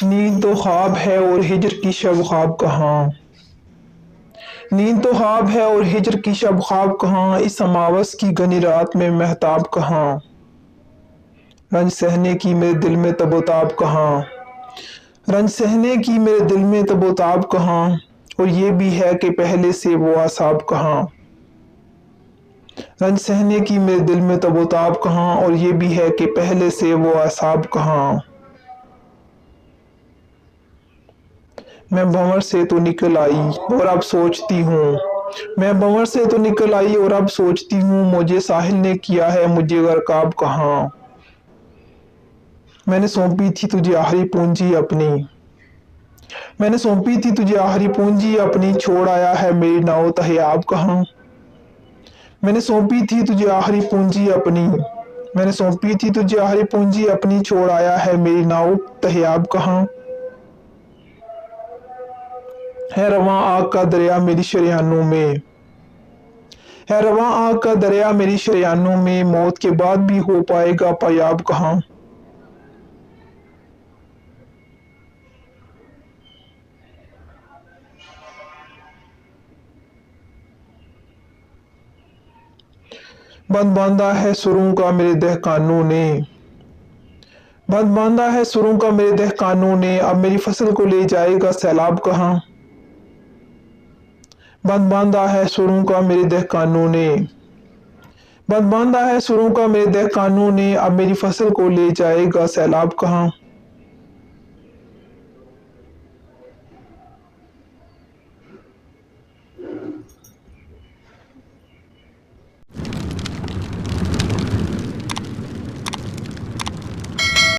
नींद तो ख्वाब है और हिजर की शब ख्वाब कहाँ। नींद तो ख्वाब है और हिजर की शब ख्वाब कहाँ। इस अमावस की घनी रात में महताब कहाँ। रंज सहने की मेरे दिल में तबोताब कहाँ। रंज सहने की मेरे दिल में तबोताब कहाँ। और ये भी है कि पहले से वो आसाब कहाँ। रंज सहने की मेरे दिल में तबोताब कहाँ। और ये भी है कि पहले से वो आसाब कहाँ। मैं भंवर से तो निकल आई और अब सोचती हूँ। मैं भंवर से तो निकल आई और अब सोचती हूँ, मुझे साहिल ने किया है मुझे गरकाब कहाँ। मैंने सौंपी थी तुझे आखिरी पूंजी अपनी। मैंने सौंपी थी तुझे आखिरी पूंजी अपनी, छोड़ आया है मेरी नाव तहयाब कहाँ। मैंने सौंपी थी तुझे आखिरी पूंजी अपनी। मैंने सौंपी थी तुझे आखिरी पूंजी अपनी, छोड़ आया है मेरी नाव तहयाब कहाँ। है रवां आग का दरिया मेरी शरियानों में। है रवां आग का दरिया मेरी शरियानों में, मौत के बाद भी हो पाएगा पायाब कहाँ। बंद बांधा है सुरों का मेरे दहकानों ने। बंद बांधा है सुरों का मेरे दहकानों ने, अब मेरी फसल को ले जाएगा सैलाब कहाँ। बंद बांधा है सुरों का मेरे दहकानों ने। बंद बांधा है सुरों का मेरे दहकानों ने, अब मेरी फसल को ले जाएगा सैलाब कहाँ।